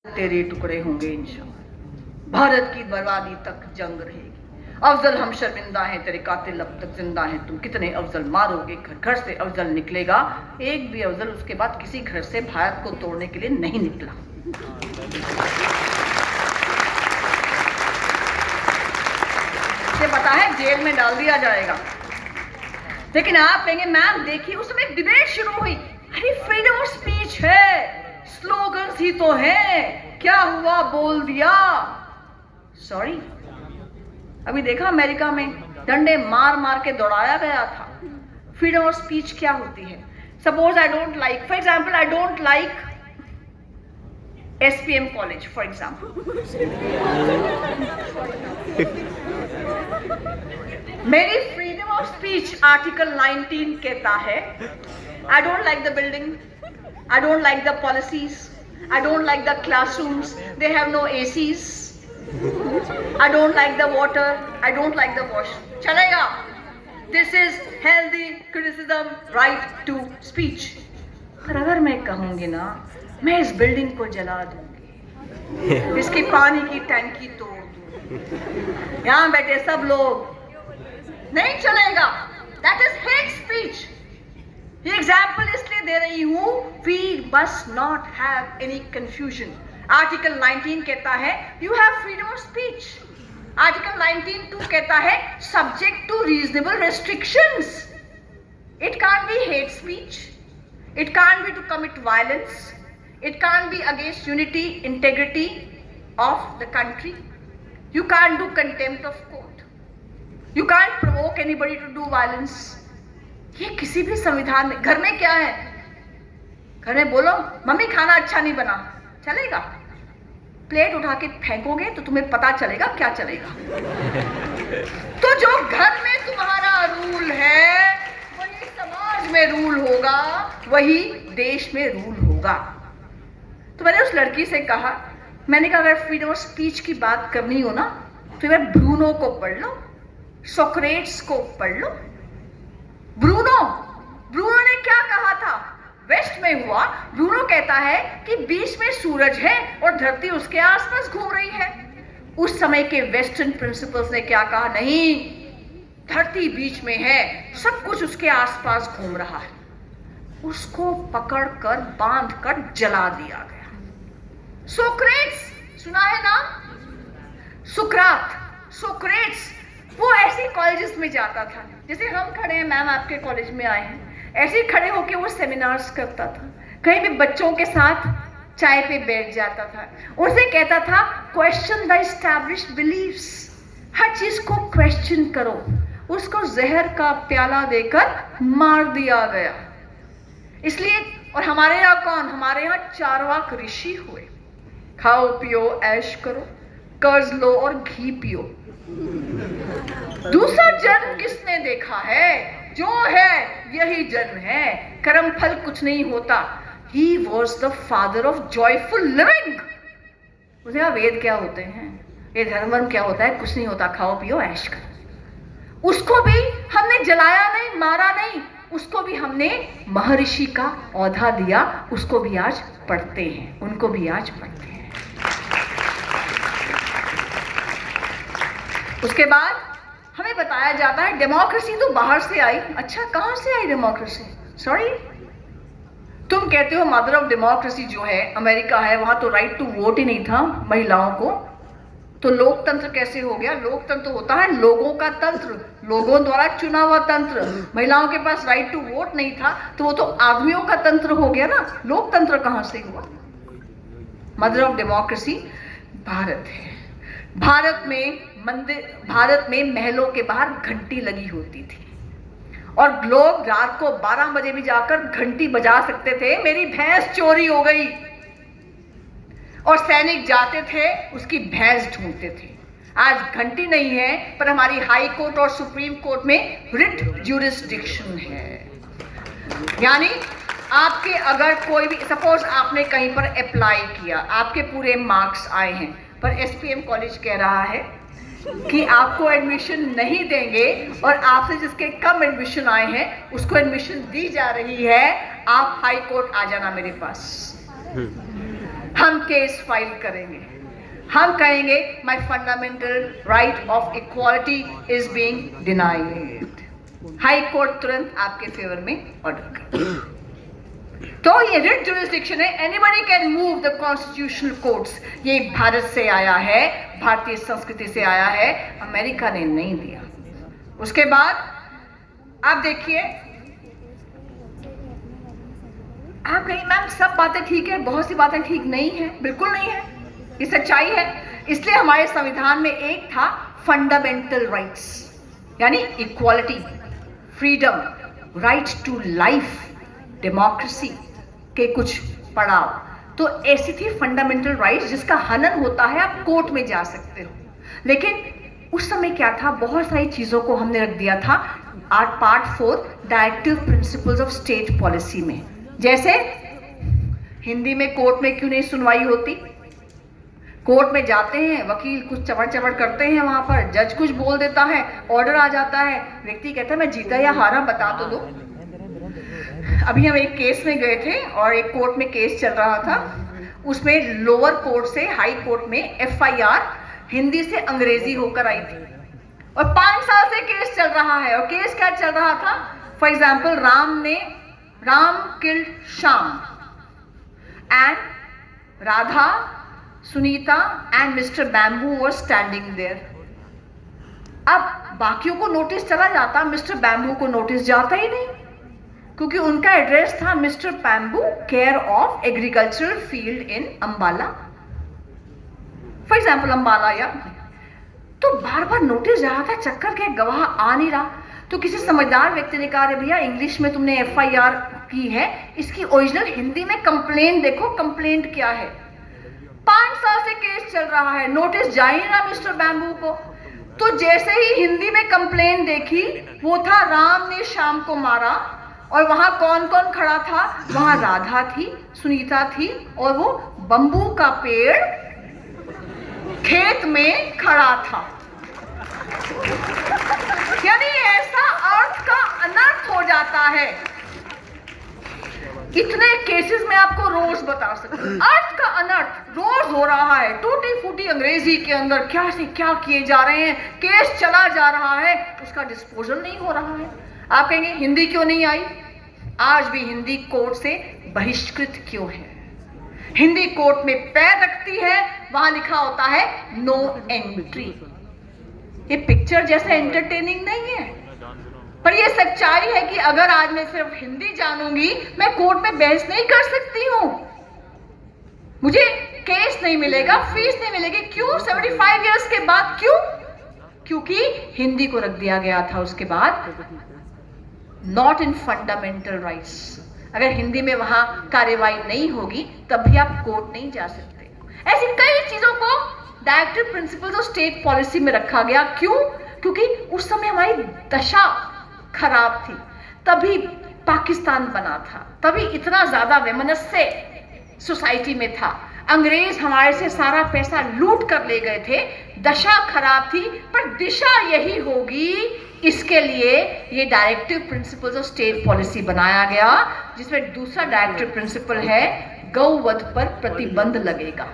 तेरे टुकड़े होंगे इंशाअल्लाह। भारत की बर्बादी तक जंग रहेगी। अफजल हम शर्मिंदा हैं, तेरे कातिल अब तक जिंदा हैं। तुम कितने अफजल मारोगे, घर घर से अफजल निकलेगा। एक भी अफजल उसके बाद किसी घर से भारत को तोड़ने के लिए नहीं निकला। ये पता है जेल में डाल दिया जाएगा। लेकिन आप कहेंगे मैम देखिए उसमें एक डिबेट शुरू हुई। अरे फ्रीडम ऑफ स्पीच है, स्लोगन्स ही तो है, क्या हुआ बोल दिया। सॉरी, अभी देखा अमेरिका में डंडे मार मार के दौड़ाया गया था। फ्रीडम ऑफ स्पीच क्या होती है? Suppose I don't like, for example I don't like SPM college for example. मेरी फ्रीडम ऑफ स्पीच आर्टिकल 19 कहता है I don't like the building, I don't like the policies, I don't like the classrooms, they have no ACs, I don't like the water, I don't like the wash. चलेगा? This is healthy criticism, right to speech. पर अगर मैं कहूँगी ना मैं इस building को जला दूंगी, इसकी पानी की टैंकी तोड़ दूंगी, यहाँ बैठे सब लोग, नहीं चलेगा। That is hate speech. ये एग्जाम्पल इसलिए दे रही हूं, we must not have any confusion. Article 19 कहता है you have freedom of speech. Article 19(2) कहता है subject to reasonable restrictions. It can't be hate speech, it can't be to commit violence, it can't be against unity integrity of the country, you can't do contempt of court, you can't provoke anybody to do violence. ये किसी भी संविधान में, घर में क्या है, घर में बोलो मम्मी खाना अच्छा नहीं बना, चलेगा? प्लेट उठा के फेंकोगे तो तुम्हें पता चलेगा क्या चलेगा। तो जो घर में तुम्हारा रूल है वही समाज में रूल होगा, वही देश में रूल होगा। तो मैंने उस लड़की से कहा, मैंने कहा अगर फ्रीडम ऑफ स्पीच की बात करनी हो ना तो मैं ब्रूनो को पढ़ लो, सोक्रेट्स को पढ़ लो। ब्रूनो ने क्या कहा था? वेस्ट में हुआ। ब्रूनो कहता है कि बीच में सूरज है और धरती उसके आसपास घूम रही है। उस समय के वेस्टर्न प्रिंसिपल्स ने क्या कहा? नहीं, धरती बीच में है, सब कुछ उसके आसपास घूम रहा है। उसको पकड़कर बांधकर जला दिया गया। सोक्रेट्स सुना है ना? सुकरात, सोक्रेट्स, वो ऐसे कॉलेजेस में जाता था जैसे हम खड़े हैं, मैम आपके कॉलेज में आए हैं, ऐसे ही खड़े होके वो सेमिनार्स करता था। कहीं भी बच्चों के साथ चाय पे बैठ जाता था, उनसे कहता था क्वेश्चन द एस्टैब्लिश्ड बिलीफ्स, हर चीज को क्वेश्चन करो। उसको जहर का प्याला देकर मार दिया गया। इसलिए, और हमारे यहाँ कौन? हमारे यहाँ चारवाक ऋषि हुए, खाओ पियो ऐश करो, कर्ज लो और घी पियो। दूसरा जन्म किसने देखा है? जो है यही जन्म है, कर्म फल कुछ नहीं होता। He was the father of joyful living. मुझे यहाँ वेद क्या होते हैं, ये धर्म क्या होता है? कुछ नहीं होता, खाओ पियो ऐश करो। उसको भी हमने जलाया नहीं, मारा नहीं, उसको भी हमने महर्षि का औधा दिया, उसको भी आज पढ़ते हैं, उनको भी आज पढ़ते हैं। उसके बाद हमें बताया जाता है डेमोक्रेसी तो बाहर से आई। अच्छा, कहां से आई डेमोक्रेसी? सॉरी, तुम कहते हो मदर ऑफ डेमोक्रेसी जो है अमेरिका है, वहां तो राइट टू वोट ही नहीं था महिलाओं को, तो लोकतंत्र कैसे हो गया? लोकतंत्र होता है लोगों का तंत्र, लोगों द्वारा चुना हुआ तंत्र। महिलाओं के पास राइट टू वोट नहीं था तो वो तो आदमियों का तंत्र हो गया ना, लोकतंत्र कहां से हुआ? मदर ऑफ डेमोक्रेसी भारत है। भारत में महलों के बाहर घंटी लगी होती थी और लोग रात को 12 बजे भी जाकर घंटी बजा सकते थे, मेरी भैंस चोरी हो गई, और सैनिक जाते थे उसकी भैंस ढूंढते थे। आज घंटी नहीं है पर हमारी हाई कोर्ट और सुप्रीम कोर्ट में रिट ज्यूरिसडिक्शन है। यानी आपके अगर कोई भी, सपोज आपने कहीं पर अप्लाई किया, आपके पूरे मार्क्स आए हैं, पर SPM कॉलेज कह रहा है कि आपको एडमिशन नहीं देंगे और आपसे जिसके कम एडमिशन आए हैं उसको एडमिशन दी जा रही है, आप हाई कोर्ट आ जाना मेरे पास। हम केस फाइल करेंगे, हम कहेंगे my fundamental right of equality is being denied. High court तुरंत आपके फेवर में ऑर्डर कर। तो ये रिट जुरिस्डिक्शन है, anybody can move the constitutional courts. ये भारत से आया है, भारतीय संस्कृति से आया है, अमेरिका ने नहीं दिया। उसके बाद आप देखिए, आप कहीं मैम सब बातें ठीक है, बहुत सी बातें ठीक नहीं है, बिल्कुल नहीं है, ये सच्चाई है। इसलिए हमारे संविधान में एक था फंडामेंटल राइट्स, यानी equality, freedom, right to life, democracy के कुछ पड़ाव। तो ऐसी थी फंडामेंटल राइट्स जिसका हनन होता है, आप कोर्ट में जा सकते हो। लेकिन उस समय क्या था, बहुत सारी चीजों को हमने रख दिया था part 4 directive principles of state policy में। जैसे हिंदी में कोर्ट में क्यों नहीं सुनवाई होती? कोर्ट में जाते हैं, वकील कुछ चबड़ चबड़ करते हैं, वहां पर जज कुछ बोल देता है, ऑर्डर आ जाता है, व्यक्ति कहता है मैं जीता या हारा बता तो दो। अभी हम एक केस में गए थे और एक कोर्ट में केस चल रहा था, उसमें लोअर कोर्ट से हाई कोर्ट में FIR हिंदी से अंग्रेजी होकर आई थी और 5 साल से केस चल रहा है। और केस क्या चल रहा था? For example, Ram killed Shyam and Radha, Sunita and mister bamboo were standing there. अब बाकियों को नोटिस चला जाता, मिस्टर बैम्बू को नोटिस जाता ही नहीं, क्योंकि उनका एड्रेस था mister bamboo, care of agricultural field in Ambala, for example Ambala. या तो बार बार नोटिस जा रहा था, चक्कर के गवाह आ नहीं रहा। तो किसी समझदार व्यक्ति ने कहा, भैया इंग्लिश में तुमने FIR की है, इसकी ओरिजिनल हिंदी में कंप्लेंट देखो, कंप्लेंट क्या है। 5 साल से केस चल रहा है, नोटिस जा ही ना मिस्टर बैम्बू को। तो जैसे ही हिंदी में कंप्लेंट देखी, वो था राम ने श्याम को मारा, और वहां कौन कौन खड़ा था? वहां राधा थी, सुनीता थी, और वो बम्बू का पेड़ खेत में खड़ा था। यानी ऐसा अर्थ का अनर्थ हो जाता है। इतने केसेस में आपको रोज बता सकती हूं, अर्थ का अनर्थ रोज हो रहा है। टूटी फूटी अंग्रेजी के अंदर क्या से क्या किए जा रहे हैं, केस चला जा रहा है, उसका डिस्पोजल नहीं हो रहा है। आप कहेंगे हिंदी क्यों नहीं आई? आज भी हिंदी कोर्ट से बहिष्कृत क्यों है? हिंदी कोर्ट में पैर रखती है, वहां लिखा होता है नो एंट्री। ये पिक्चर जैसे एंटरटेनिंग नहीं है, पर ये सच्चाई है कि अगर आज मैं सिर्फ हिंदी जानूंगी, मैं कोर्ट में बहस नहीं कर सकती हूं, मुझे केस नहीं मिलेगा, फीस नहीं मिलेगी। क्यों? 75 इयर्स के बाद क्यों? क्योंकि हिंदी को रख दिया गया था उसके बाद नॉट इन फंडामेंटल राइट्स। अगर हिंदी में वहां कार्यवाही नहीं होगी, तब भी आप कोर्ट नहीं जा सकते। ऐसी कई चीजों को directive principles of state policy में रखा गया। क्यों? क्योंकि उस समय हमारी दशा खराब थी, तभी पाकिस्तान बना था, तभी इतना ज्यादा वैमनस्य सोसाइटी में था। अंग्रेज हमारे से सारा पैसा लूट कर ले गए थे, दशा खराब थी, पर दिशा यही होगी, इसके लिए ये directive principles of state policy बनाया गया, जिसमें दूसरा डायरेक्टिव प्रिंसिपल है गौवध पर प्रतिबंध लगेगा।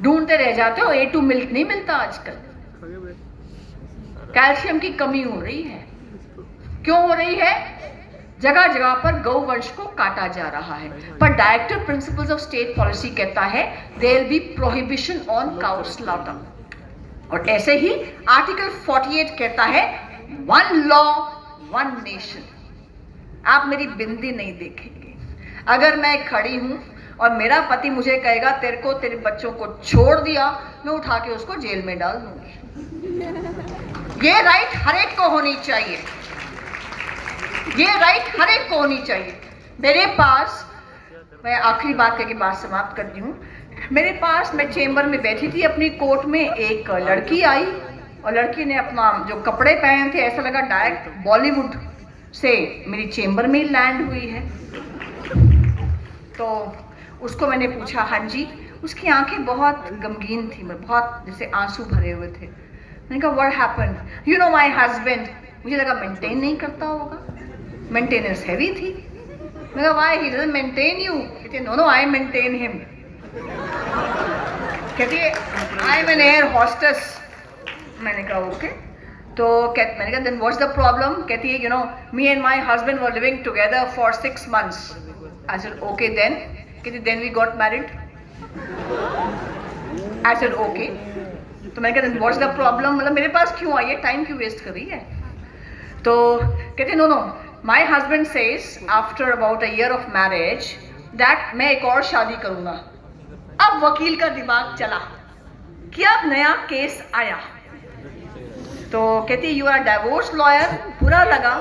ढूंढते रह जाते हो, A2 मिल्क नहीं मिलता आजकल, कैल्शियम की कमी हो रही है। क्यों हो रही है? जगह जगह पर गौवंश को काटा जा रहा है। पर directive principles of state policy कहता है there will be prohibition on cow slaughter. और ऐसे ही आर्टिकल 48 कहता है 1 लॉ 1 नेशन। आप मेरी बिंदी नहीं देखेंगे। अगर मैं खड़ी हूं और मेरा पति मुझे कहेगा तेरे को तेरे बच्चों को छोड़ दिया, मैं उठा के उसको जेल में डाल दूंगी। ये राइट हर एक को होनी चाहिए, ये राइट हर एक को होनी चाहिए। मेरे पास, मैं आखिरी बात करके बात समाप्त करती हूँ। मेरे पास, मैं चेंबर में बैठी थी अपनी कोर्ट में, एक लड़की आई और लड़की ने अपना जो कपड़े पहने थे, ऐसा लगा डायरेक्ट बॉलीवुड से मेरी चेंबर में ही लैंड हुई है। तो उसको मैंने पूछा, हाँ जी। उसकी आंखें बहुत गमगीन थी, बहुत जैसे आंसू भरे हुए थे। मैंने कहा what happened? You know my husband. मुझे लगा मेंटेन नहीं करता होगा, मेंटेनेंस हैवी थी। मैंने कहा why he doesn't maintain you? कहते no no I maintain him. कहती है I am an air hostess. मैंने कहा ओके। तो मैंने कहा देन व्हाट्स द प्रॉब्लम? कहती है you know me and my husband were living together for 6 months। I said okay then. कहती then we got married. I said okay. तो मैंने कहा देन व्हाट्स द प्रॉब्लम, मतलब मेरे पास क्यों आई है, टाइम क्यों वेस्ट कर रही है? तो कहते no no my husband says after about a year of marriage that मैं एक और शादी करूंगा। अब वकील का दिमाग चला कि अब नया केस आया। तो कहती यू आर डाइवोर्स लॉयर। बुरा लगा,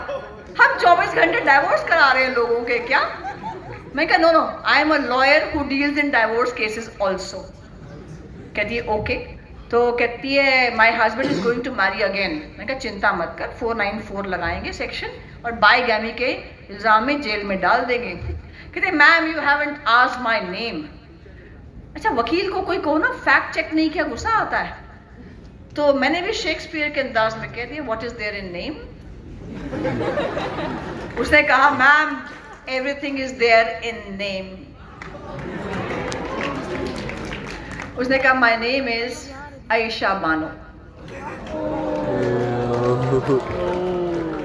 हम 24 घंटे डाइवोर्स करा रहे हैं लोगों के क्या? मैं कहा no no I am a lawyer who deals in divorce cases also. कहती है ओके। तो कहती है my husband is going to marry again. मैं कहा चिंता मत कर, 494 लगाएंगे सेक्शन और बाईगैमी के इल्जाम में जेल में डाल देंगे। कहते ma'am you haven't asked my name. अच्छा वकील को कोई कहो ना फैक्ट चेक नहीं किया, गुस्सा आता है। तो मैंने भी शेक्सपियर के अंदाज में कह दिया what is there in name. उसने कहा ma'am everything is there in name. उसने कहा my name is Ayesha Bano.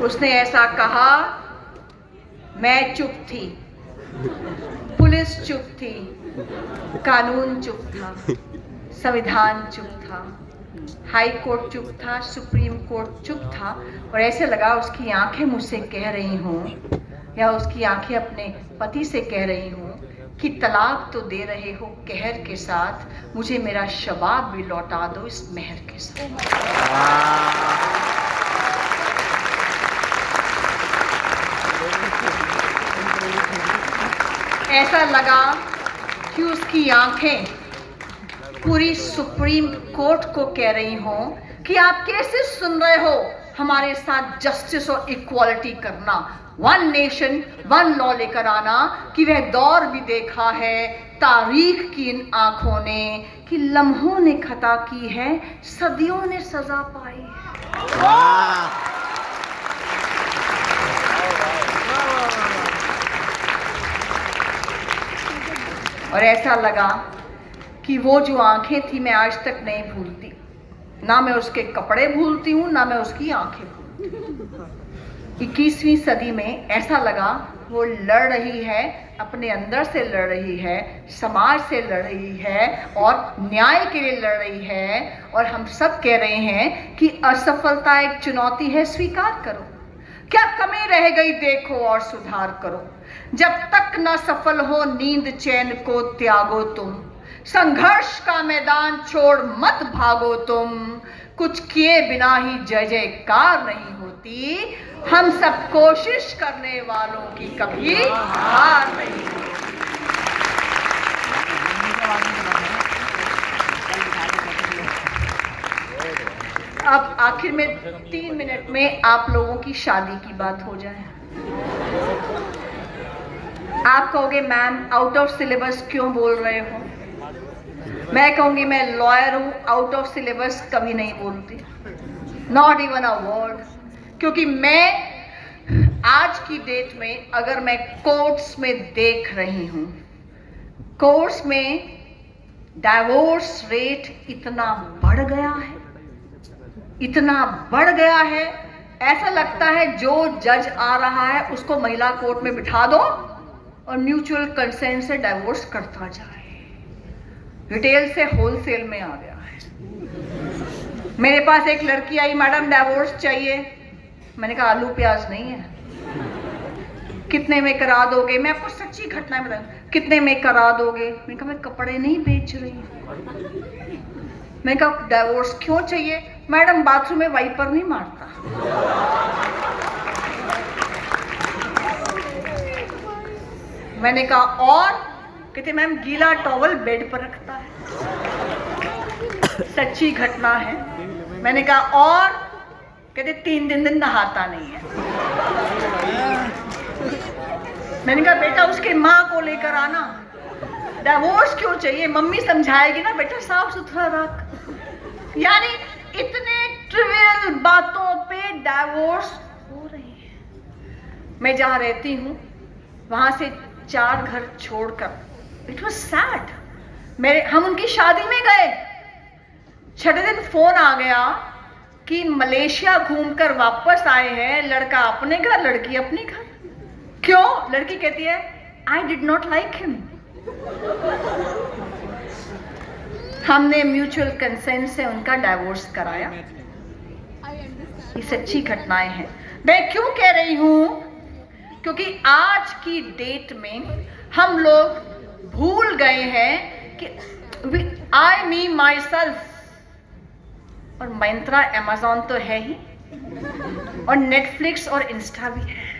उसने ऐसा कहा, मैं चुप थी, पुलिस चुप थी, कानून चुप था, संविधान चुप था, हाई कोर्ट चुप था, सुप्रीम कोर्ट चुप था। और ऐसे लगा उसकी आंखें मुझसे कह रही हूँ या उसकी आंखें अपने पति से कह रही हूँ कि तलाक तो दे रहे हो कहर के साथ, मुझे मेरा शबाब भी लौटा दो इस मेहर के साथ। ऐसा लगा कि उसकी आंखें पूरी सुप्रीम कोर्ट को कह रही हों कि आप कैसे सुन रहे हो हमारे साथ जस्टिस और इक्वालिटी करना, वन नेशन वन लॉ लेकर आना, कि वह दौर भी देखा है तारीख की इन आंखों ने कि लम्हों ने खता की है, सदियों ने सजा पाई है। और ऐसा लगा कि वो जो आंखें थी मैं आज तक नहीं भूलती, ना मैं उसके कपड़े भूलती हूँ ना मैं उसकी आंखें भूलती। 21वीं सदी में ऐसा लगा वो लड़ रही है, अपने अंदर से लड़ रही है, समाज से लड़ रही है और न्याय के लिए लड़ रही है। और हम सब कह रहे हैं कि असफलता एक चुनौती है, स्वीकार करो। क्या कमी रह गई देखो और सुधार करो। जब तक न सफल हो नींद चैन को त्यागो तुम, संघर्ष का मैदान छोड़ मत भागो तुम। कुछ किए बिना ही जय जयकार नहीं होती, हम सब कोशिश करने वालों की कभी हार नहीं होती। अब आखिर में 3 मिनट में आप लोगों की शादी की बात हो जाए। आप कहोगे मैम आउट ऑफ सिलेबस क्यों बोल रहे हो? मैं कहूंगी मैं लॉयर हूं, आउट ऑफ सिलेबस कभी नहीं बोलती, नॉट इवन अ वर्ड। क्योंकि मैं आज की डेट में अगर मैं कोर्ट्स में देख रही हूं, कोर्ट्स में डाइवोर्स रेट इतना बढ़ गया है, इतना बढ़ गया है, ऐसा लगता है जो जज आ रहा है उसको महिला कोर्ट में बिठा दो और म्यूचुअल कंसेंट से डाइवोर्स करता जाए। रिटेल से होलसेल में आ गया है। मेरे पास एक लड़की आई, मैडम डाइवोर्स चाहिए। मैंने कहा आलू प्याज नहीं है, कितने में करा दोगे? मैं आपको सच्ची घटना बताऊं, कितने में करा दोगे? मैंने कहा मैं कपड़े नहीं बेच रही हूं। मैंने कहा डाइवोर्स क्यों चाहिए? मैडम बाथरूम में वाइपर नहीं मारता। मैंने कहा और? कहते मैम गीला टॉवल बेड पर रखता है। सच्ची घटना है। मैंने कहा और? कहते 3 दिन नहाता नहीं है। मैंने कहा बेटा उसके माँ को लेकर आना। डाइवोर्स क्यों चाहिए? मम्मी समझाएगी ना बेटा साफ सुथरा रख। यानी इतने ट्रिवियल बातों पे डाइवोर्स हो रही है। मैं जहाँ रहती हूँ वहां से 4 घर छोड़कर, इट वॉज सैड, हम उनकी शादी में गए, छठे दिन फोन आ गया कि मलेशिया घूमकर वापस आए हैं, लड़का अपने घर लड़की अपने घर। क्यों? लड़की कहती है I did not like him. हमने म्यूचुअल कंसेंट से उनका डाइवोर्स कराया। ये सच्ची घटनाएं हैं। मैं क्यों कह रही हूं? क्योंकि आज की डेट में हम लोग भूल गए हैं कि आई मी माई सेल्फ, और Myntra Amazon तो है ही, और नेटफ्लिक्स और इंस्टा भी है,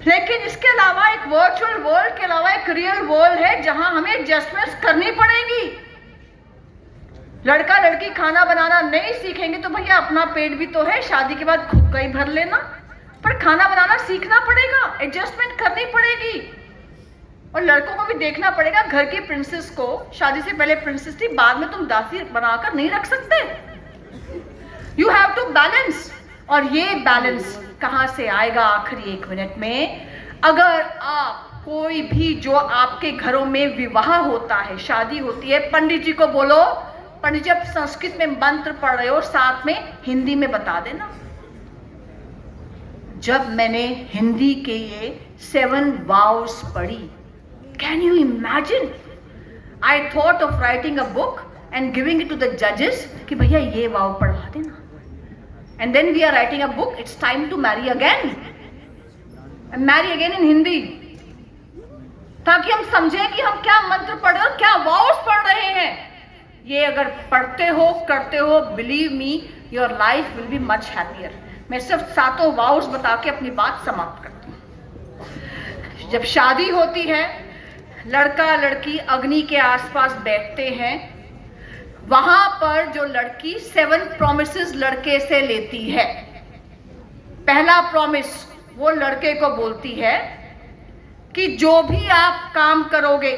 लेकिन इसके अलावा एक वर्चुअल वर्ल्ड के अलावा एक रियल वर्ल्ड है जहां हमें एडजस्टमेंट्स करनी पड़ेगी। लड़का लड़की खाना बनाना नहीं सीखेंगे तो भैया अपना पेट भी तो है, शादी के बाद खुद का ही भर लेना, पर खाना बनाना सीखना पड़ेगा, एडजस्टमेंट करनी पड़ेगी। और लड़कों को भी देखना पड़ेगा, घर की प्रिंसेस को शादी से पहले प्रिंसेस थी, बाद में तुम दासी बनाकर नहीं रख सकते। You have to balance. और ये बैलेंस कहां से आएगा? आखिरी 1 मिनट में, अगर आप कोई भी जो आपके घरों में विवाह होता है, शादी होती है, पंडित जी को बोलो, पंडित जी आप संस्कृत में मंत्र पढ़ रहे हो, साथ में हिंदी में बता देना। जब मैंने हिंदी के ये 7 vows पढ़ी, can you imagine, I thought of writing a book and giving it to the जजेस कि भैया ये वाव पढ़वा देना। And then we are writing a book. It's time to marry again. And marry again in Hindi. ताकि हम समझें कि हम क्या मंत्र पढ़ रहे हैं, क्या vows पढ़ रहे हैं। ये अगर पढ़ते हो, करते हो, believe me, your life will be much happier. मैं सिर्फ 7 vows बता के अपनी बात समाप्त करती हूँ। जब शादी होती है, लड़का लड़की अग्नि के आसपास बैठते हैं, वहां पर जो लड़की 7 promises लड़के से लेती है। पहला प्रॉमिस वो लड़के को बोलती है कि जो भी आप काम करोगे,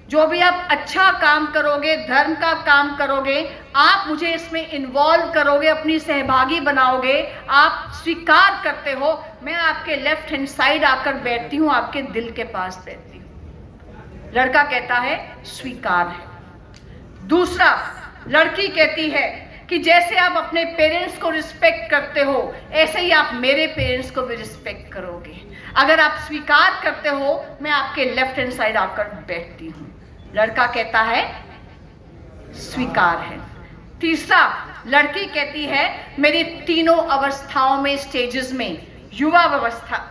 जो भी आप अच्छा काम करोगे, धर्म का काम करोगे, आप मुझे इसमें इन्वॉल्व करोगे, अपनी सहभागी बनाओगे, आप स्वीकार करते हो, मैं आपके लेफ्ट हैंड साइड आकर बैठती हूं, आपके दिल के पास बैठती हूं। लड़का कहता है स्वीकार है। दूसरा, लड़की कहती है कि जैसे आप अपने पेरेंट्स को रिस्पेक्ट करते हो, ऐसे ही आप मेरे पेरेंट्स को भी रिस्पेक्ट करोगे। अगर आप स्वीकार करते हो, मैं आपके लेफ्ट हैंड साइड आकर बैठती हूं। लड़का कहता है स्वीकार है। तीसरा, लड़की कहती है मेरी तीनों अवस्थाओं में, स्टेजेस में, युवा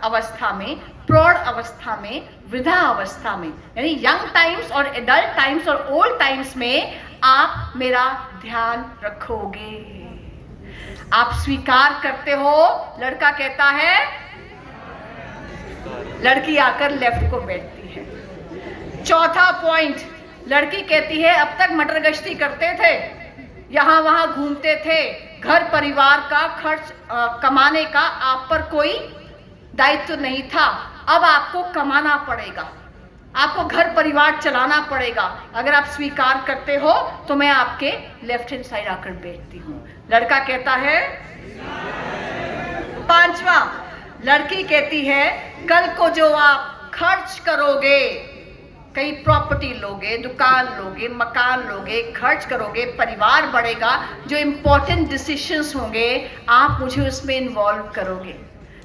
अवस्था में, प्रौढ़ अवस्था में, वृद्धा अवस्था में, यानी यंग टाइम्स और एडल्ट टाइम्स और ओल्ड टाइम्स में आप मेरा ध्यान रखोगे। आप स्वीकार करते हो। लड़का कहता है, लड़की आकर लेफ्ट को बैठती है। चौथा पॉइंट, लड़की कहती है अब तक मटर गश्ती करते थे, यहां वहां घूमते थे, घर परिवार का खर्च कमाने का आप पर कोई दायित्व नहीं था, अब आपको कमाना पड़ेगा, आपको घर परिवार चलाना पड़ेगा। अगर आप स्वीकार करते हो तो मैं आपके लेफ्ट हैंड साइड आकर बैठती हूँ। लड़का कहता है। पांचवा, लड़की कहती है कल को जो आप खर्च करोगे, कई प्रॉपर्टी लोगे, दुकान लोगे, मकान लोगे, खर्च करोगे, परिवार बढ़ेगा, जो इंपॉर्टेंट डिसीजंस होंगे आप मुझे उसमें इन्वॉल्व करोगे,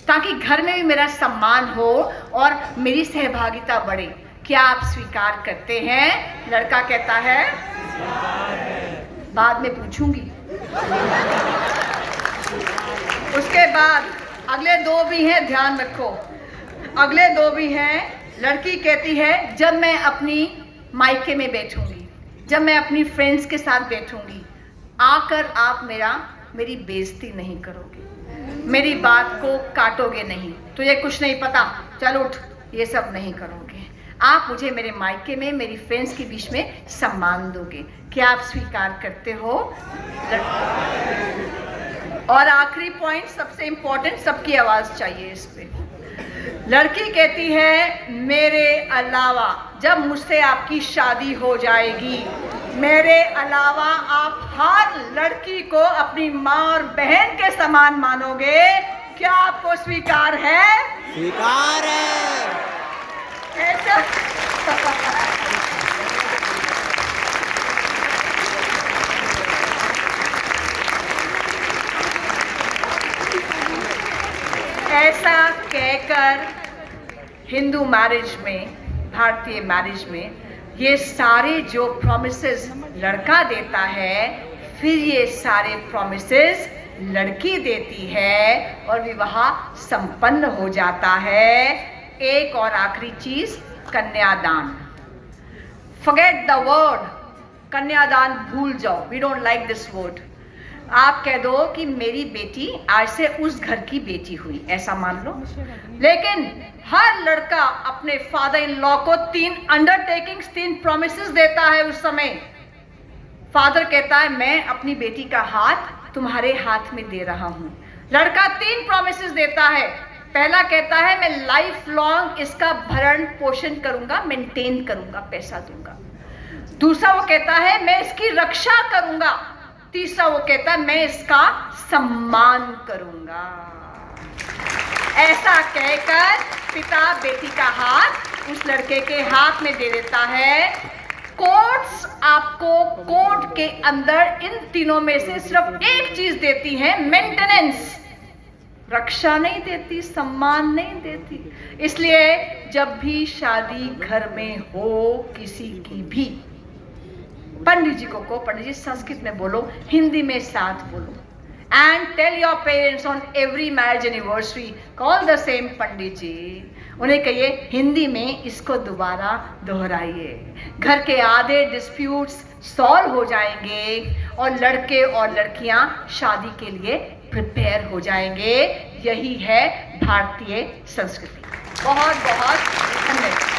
ताकि घर में भी मेरा सम्मान हो और मेरी सहभागिता बढ़े। क्या आप स्वीकार करते हैं? लड़का कहता है बाद में पूछूंगी। उसके बाद अगले 2 भी हैं, ध्यान रखो, अगले 2 भी हैं। लड़की कहती है जब मैं अपनी मायके में बैठूंगी, जब मैं अपनी फ्रेंड्स के साथ बैठूंगी, आकर आप मेरी बेइज्जती नहीं करोगे, मेरी बात को काटोगे नहीं, तुझे कुछ नहीं पता, चल उठ, ये सब नहीं करोगे, आप मुझे मेरे मायके में मेरी फ्रेंड्स के बीच में सम्मान दोगे। क्या आप स्वीकार करते हो? और आखिरी पॉइंट सबसे इंपॉर्टेंट, सबकी आवाज चाहिए इस पे। लड़की कहती है मेरे अलावा जब मुझसे आपकी शादी हो जाएगी, मेरे अलावा आप हर लड़की को अपनी माँ और बहन के समान मानोगे। क्या आपको स्वीकार है? स्वीकार है। ऐसा ऐसा कहकर हिंदू मैरिज में, भारतीय मैरिज में ये सारे जो प्रॉमिसेस लड़का देता है, फिर ये सारे प्रॉमिसेस लड़की देती है और विवाह संपन्न हो जाता है। एक और आखिरी चीज, कन्यादान। फॉरगेट द वर्ड कन्यादान, भूल जाओ, we don't like this word. आप कह दो कि मेरी बेटी आज से उस घर की बेटी हुई, ऐसा मान लो। लेकिन हर लड़का अपने फादर इन लॉ को 3 अंडरटेकिंग्स, 3 प्रॉमिसेस देता है। उस समय फादर कहता है मैं अपनी बेटी का हाथ तुम्हारे हाथ में दे रहा हूं। लड़का 3 प्रॉमिसेस देता है। पहला कहता है मैं लाइफ लॉन्ग इसका भरण पोषण करूंगा, मेंटेन करूंगा, पैसा दूंगा। दूसरा वो कहता है मैं इसकी रक्षा करूंगा। तीसरा वो कहता है मैं इसका सम्मान करूंगा। ऐसा कहकर पिता बेटी का हाथ उस लड़के के हाथ में दे देता है। कोर्ट्स आपको कोर्ट के अंदर इन तीनों में से सिर्फ एक चीज देती है, मेंटेनेंस। रक्षा नहीं देती, सम्मान नहीं देती। इसलिए जब भी शादी घर में हो किसी की भी, पंडित जी को पंडित जी संस्कृत में बोलो, हिंदी में साथ बोलो, and tell your parents on every marriage anniversary, call the same pandit ji. उन्हें कहिए हिंदी में इसको दोबारा दोहराइए। घर के आधे डिस्प्यूट्स सॉल्व हो जाएंगे और लड़के और लड़कियां शादी के लिए प्रिपेयर हो जाएंगे। यही है भारतीय संस्कृति। बहुत बहुत धन्यवाद।